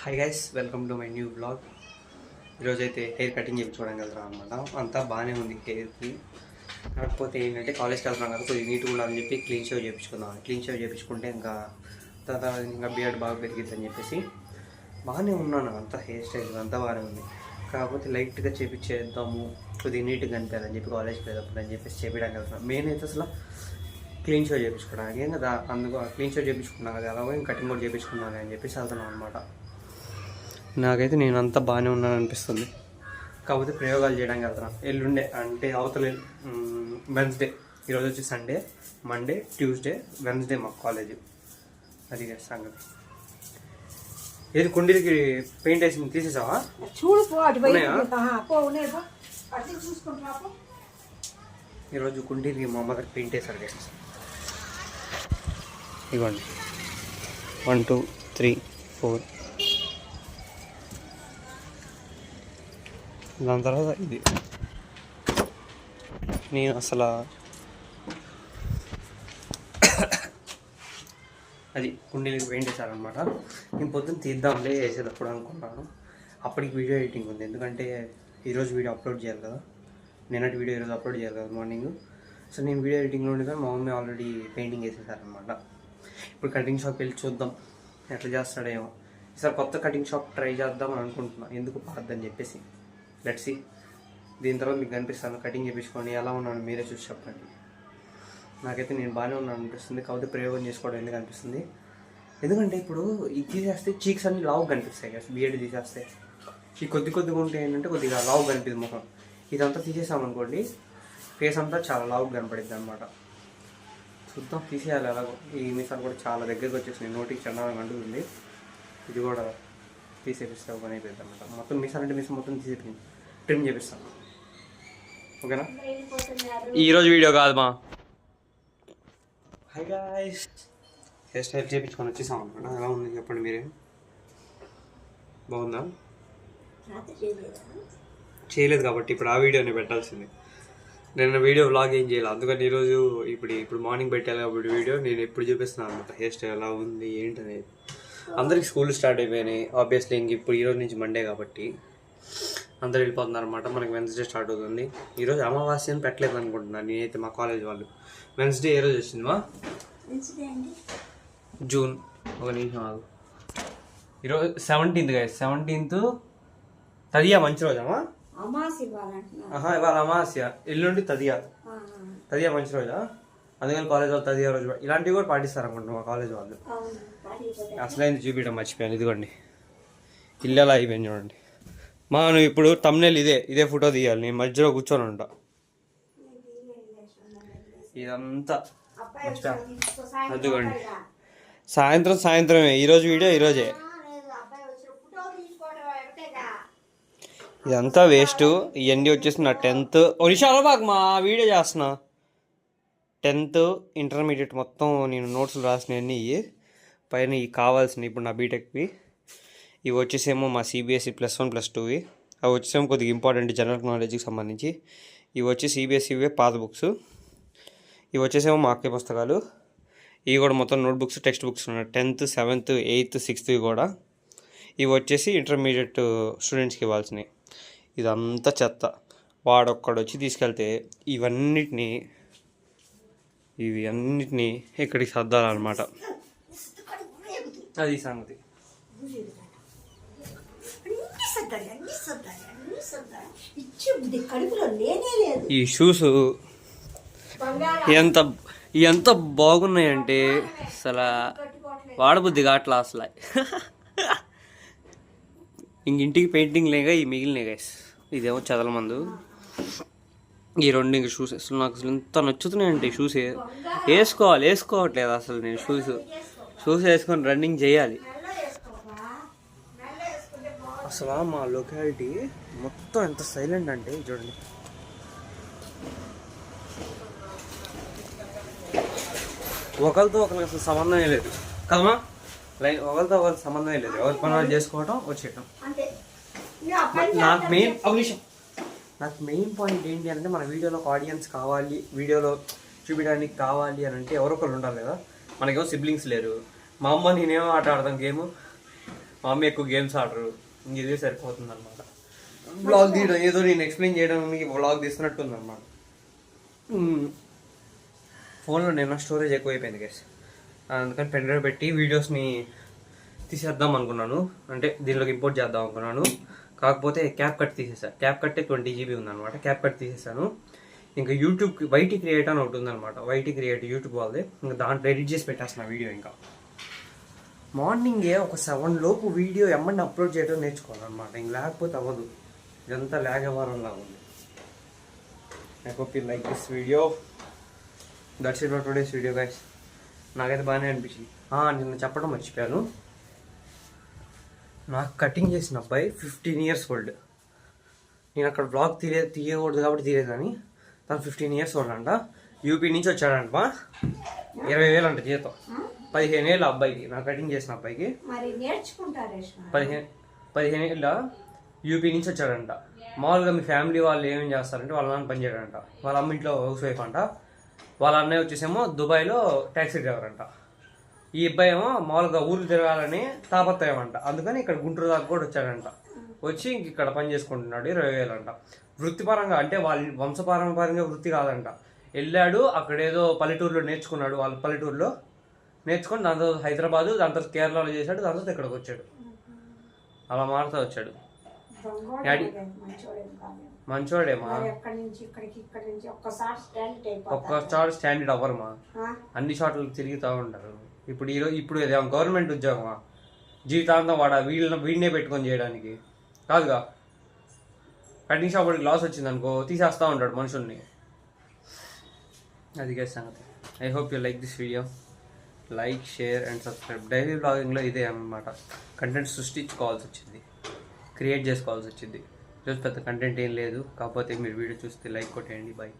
Hi guys, welcome to my new blog. ఈరోజైతే hair cutting చేయించుకోవడానికి వెళ్తున్నాం అనమాట. అంతా బాగానే ఉంది హెయిర్కి. కాకపోతే ఏంటంటే కాలేజ్కి వెళ్తున్నాం కదా, కొద్దిగా నీట్గా ఉండాలని చెప్పి క్లీన్ షేవ్ చేయించుకుందాం. క్లీన్ షేవ్ చేయించుకుంటే ఇంకా బియర్డ్ బాగా పెరిగిద్దని చెప్పేసి బాగానే ఉన్నాను. అంతా హెయిర్ స్టైల్ అంతా బాగానే ఉంది. కాకపోతే లైట్గా చేపించేద్దాము, కొద్దిగా నీట్గా కనిపించాలని చెప్పి కాలేజ్కి వెళ్ళినప్పుడు అని చెప్పేసి చేపించడానికి వెళ్తున్నాం. మెయిన్ అయితే అసలు క్లీన్ షేవ్ చేయించుకోవడానికి ఏం కదా, అందుకు క్లీన్ షేవ్ చేయించుకున్నాం కదా, అలాగే ఇంకా కటింగ్ కూడా చేయించుకున్నాను అని చెప్పేసి వెళ్తున్నాం అనమాట. నాకైతే నేను అంతా బాగానే ఉన్నాను అనిపిస్తుంది. కాకపోతే ప్రయోగాలు చేయడానికి వెళ్తున్నాను. ఎల్లుండే అంటే అవతల వెన్స్డే, ఈరోజు వచ్చి సండే, మండే, ట్యూస్డే, వెన్స్డే మాకు కాలేజ్. అది సంగతి. ఏది కుండీలకి పెయింట్ వేసి తీసేసావా? ఈరోజు కుండీలకి మా అమ్మగారు పెయింట్ వేసారు కదా. ఇవ్వండి 1 2 3 4. దాని తర్వాత ఇది నేను అసలు అది కుండీలకి పెయింట్ వేసారనమాట. నేను పొద్దున్న తీద్దాంలే వేసేటప్పుడు అనుకున్నాను. అప్పటికి వీడియో ఎడిటింగ్ ఉంది, ఎందుకంటే ఈరోజు వీడియో అప్లోడ్ చేయాలి కదా, నిన్నటి వీడియో ఈరోజు అప్లోడ్ చేయాలి కదా మార్నింగ్. సో నేను వీడియో ఎడిటింగ్లో ఉండగా మా మమ్మీ ఆల్రెడీ పెయింటింగ్ వేసేసారనమాట. ఇప్పుడు కటింగ్ షాప్కి వెళ్ళి చూద్దాం ఎట్లా చేస్తాడేమో. ఈసారి కొత్త కటింగ్ షాప్ ట్రై చేద్దాం అని అనుకుంటున్నాను, ఎందుకు పారద్దని చెప్పేసి. Let's see. దీని తర్వాత మీకు కనిపిస్తాను, కటింగ్ చేయించుకొని ఎలా ఉన్నాను మీరే చూసి చెప్పండి. నాకైతే నేను బాగానే ఉన్నాను అనిపిస్తుంది. కాకపోతే ప్రయోగం చేసుకోవడం ఎందుకు అనిపిస్తుంది, ఎందుకంటే ఇప్పుడు ఇది తీసేస్తే చీక్స్ అన్ని లావు కనిపిస్తాయి కదా, బియర్డ్ తీసేస్తే. ఈ కొద్దిగా ఉంటే ఏంటంటే కొద్దిగా లావు కనిపిస్తుంది ముఖం. ఇదంతా తీసేసామనుకోండి, ఫేస్ అంతా చాలా లావు కనపడుద్ది అనమాట. చూద్దాం, తీసేయాలి ఎలాగో. ఈ మీసాలు కూడా చాలా దగ్గరికి వచ్చేసింది, నోటికి చండాలంగా అంటుంది. ఇది కూడా తీసేపిస్తే ఒక పని అయిపోయింది అనమాట. మొత్తం మీసాలంటే మీసం మొత్తం తీసేపింది, ట్రిమ్ చేపిస్తాను. ఓకేనా? ఈరోజు వీడియో కాదు మా. హై గాయ్స్, హెయిర్ స్టైల్ చేయించుకొని వచ్చేసాం అనమాట. ఎలా ఉంది చెప్పండి మీరే, బాగుందా? చేయలేదు కాబట్టి ఇప్పుడు ఆ వీడియోని పెట్టాల్సింది. నేను వీడియో వ్లాగ్ ఏం చేయాలి, అందుకని ఈరోజు ఇప్పుడు మార్నింగ్ పెట్టాలి కాబట్టి వీడియో నేను ఎప్పుడు చూపిస్తున్నాను అనమాట. హెయిర్ స్టైల్ ఎలా ఉంది ఏంటనేది. అందరికి స్కూల్ స్టార్ట్ అయిపోయినాయి ఆబ్వియస్లీ. ఇంక ఇప్పుడు ఈరోజు నుంచి మండే కాబట్టి అందరు వెళ్ళిపోతున్నారు అనమాట. మనకి వెన్స్డే స్టార్ట్ అవుతుంది. ఈరోజు అమావాస్యని పెట్టలేదు అనుకుంటున్నాను నేనైతే. మా కాలేజ్ వాళ్ళు వెన్స్డే ఏ రోజు వచ్చింది మా? జూన్. ఒక నిమిషం ఆగు. ఈరోజు 17th కదా, 17th తదియా మంచి రోజామా? ఇవాళ అమావాస్య, ఎల్లుండి తదియా మంచి రోజా. అందుకని కాలేజ్ వాళ్ళు తదియా రోజు ఇలాంటివి కూడా పాటిస్తారు అనుకుంటున్నాం మా కాలేజ్ వాళ్ళు. అసలైంది చూపించడం మర్చిపోయాను. ఇదిగోండి ఇల్లు ఎలా అయిపోయింది చూడండి. నువ్వు ఇప్పుడు తమ్నేల్ ఇదే ఫోటో తీయాలి. నేను మధ్యలో కూర్చొని ఉంటా. ఇదంతా అదిగోండి సాయంత్రమే. ఈరోజు వీడియో ఈరోజే. ఇదంతా వేస్ట్. ఇవన్నీ వచ్చేసి నా 10th ఒరిషాలో బాగా మా వీడియో చేస్తున్నా. 10th ఇంటర్మీడియట్ మొత్తం నేను నోట్స్లు రాసినవన్నీ ఇవి. పైన ఇవి కావాల్సినవి ఇప్పుడు నా బీటెక్వి. ఇవి వచ్చేసేమో మా సిబిఎస్ఈ +1 +2వి. అవి వచ్చేసేమో కొద్దిగా ఇంపార్టెంట్ జనరల్ నాలెడ్జ్కి సంబంధించి. ఇవి వచ్చి సిబిఎస్ఈవే పాత బుక్స్. ఇవి వచ్చేసేమో మా అక్కయ్య పుస్తకాలు. ఇవి కూడా మొత్తం నోట్బుక్స్, టెక్స్ట్ బుక్స్ ఉన్నాయి. 10th 7th 8th 6th కూడా. ఇవి వచ్చేసి ఇంటర్మీడియట్ స్టూడెంట్స్కి ఇవ్వాల్సినవి. ఇదంతా చెత్త. వాడొక్కడు వచ్చి తీసుకెళ్తే ఇవన్నిటినీ ఇక్కడికి సర్దాలన్నమాట. అది సంగతి. ఈ షూస్ ఎంత బాగున్నాయంటే అసలు వాడబుద్ధి కావట్లా అసలు. ఇంటికి పెయింటింగ్ లేక ఈ మిగిలినాయి గైస్. ఇదేమో చదల మందు. ఈ రెండు ఇంక షూస్ అసలు నాకు అసలు ఎంత నచ్చుతున్నాయంటే ఈ షూస్ వేసుకోవట్లేదు అసలు. నేను షూస్ వేసుకొని రన్నింగ్ చేయాలి అసలు. మా లొకాలిటీ మొత్తం ఎంత సైలెంట్ అంటే చూడండి. ఒకరితో ఒకరికి అసలు సంబంధమే లేదు కదమ్మా. ఒకరితో ఒకరికి సంబంధమే లేదు. ఎవరి పని వాళ్ళు చేసుకోవటం వచ్చేయటం. నాకు మెయిన్ పాయింట్ ఏంటి అంటే, మన వీడియోలో ఒక ఆడియన్స్ కావాలి, వీడియోలో చూపించడానికి కావాలి అని అంటే ఎవరొకరు ఉండాలి కదా. మనకేమో సిబ్లింగ్స్ లేరు. మా అమ్మ నేనేమో ఆట ఆడతాం గేమ్, మా మమ్మీ ఎక్కువ గేమ్స్ ఆడరు, ఇంక ఇదే సరిపోతుంది అనమాట. బ్లాగ్ తీయడం ఏదో నేను ఎక్స్ప్లెయిన్ చేయడానికి బ్లాగ్ తీస్తున్నట్టుంది అనమాట. ఫోన్లో నేను స్టోరేజ్ ఎక్కువైపోయింది గైస్, అందుకని పెన్ డ్రైవ్ పెట్టి వీడియోస్ని తీసేద్దాం అనుకున్నాను, అంటే దీనిలోకి ఇంపోర్ట్ చేద్దాం అనుకున్నాను. కాకపోతే క్యాప్ కట్ తీసేసాను. క్యాప్ కట్టే 20 GB ఉందన్నమాట. క్యాప్ కట్ తీసేసాను. ఇంకా యూట్యూబ్ వైటీ క్రియేట్ అని ఒకటి ఉందన్నమాట. వైటీ క్రియేట్ యూట్యూబ్ వాళ్ళది. ఇంకా దాంట్లో ఎడిట్ చేసి పెట్టేస్తున్నా వీడియో. ఇంకా మార్నింగే ఒక 7 లోపు వీడియో ఎమ్మని అప్లోడ్ చేయడం నేర్చుకోవాలన్నమాట. ఇంక లేకపోతే అవ్వదు. ఇదంతా ల్యాగ్ అవ్వాలలా ఉంది. I hope you like this video. That's it for today's video guys. నాకైతే బాగానే అనిపించింది. నిన్న చెప్పడం మర్చిపోయాను, నాకు కటింగ్ చేసిన అబ్బాయి 15 years ఓల్డ్. నేను అక్కడ బ్లాగ్ తీయకూడదు కాబట్టి తీయలేదు, కానీ తను 15 years ఓల్డ్ అంట. యూపీ నుంచి వచ్చాడంట. 20,000 అంట జీతం. 15 ఏళ్ళ అబ్బాయికి, నాకు కటింగ్ చేసిన అబ్బాయికి 15 ఏళ్ళ యూపీ నుంచి వచ్చాడంట. మామూలుగా మీ ఫ్యామిలీ వాళ్ళు ఏమేమి చేస్తారంటే వాళ్ళ నాన్న పని చేయడంట, వాళ్ళ అమ్మ ఇంట్లో హౌస్ వైఫ్ అంట, వాళ్ళ అన్నయ్య వచ్చేసేమో దుబాయ్లో ట్యాక్సీ డ్రైవర్ అంట. ఈ అబ్బాయి ఏమో మామూలుగా ఊరు తిరగాలని తాపత్రయం అంట, అందుకని ఇక్కడ గుంటూరు దాకా కూడా వచ్చాడంట. వచ్చి ఇంక ఇక్కడ పని చేసుకుంటున్నాడు. 20,000 అంట. వృత్తిపరంగా అంటే వాళ్ళ వంశపారంపరంగా వృత్తి కాదంట. వెళ్ళాడు అక్కడేదో పల్లెటూరులో నేర్చుకున్నాడు, వాళ్ళ పల్లెటూరులో నేర్చుకొని దాంతో హైదరాబాదు, దాని తర్వాత కేరళలో చేశాడు, దాని తర్వాత ఇక్కడికి వచ్చాడు. అలా మారుతూ వచ్చాడు. మంచోడేమా, ఒక్కసారి స్టాండర్డ్ అవ్వరమా, అన్ని చోట్ల తిరుగుతూ ఉంటారు. ఇప్పుడు గవర్నమెంట్ ఉద్యోగమా, జీవితాంతం వీడినే పెట్టుకొని చేయడానికి కాదుగా. కటింగ్ షాప్ వాడికి లాస్ వచ్చింది అనుకో, తీసేస్తూ ఉంటాడు మనుషుల్ని. అది గైస్ సంగతి. I hope you like this video. Like, share and subscribe. Daily బ్లాగింగ్లో ఇదే అన్నమాట. కంటెంట్ సృష్టించుకోవాల్సి వచ్చింది, క్రియేట్ చేసుకోవాల్సి వచ్చింది. ఈరోజు పెద్ద కంటెంట్ ఏం లేదు, కాకపోతే మీరు వీడియో చూస్తే లైక్ కొట్టేయండి. బాయ్.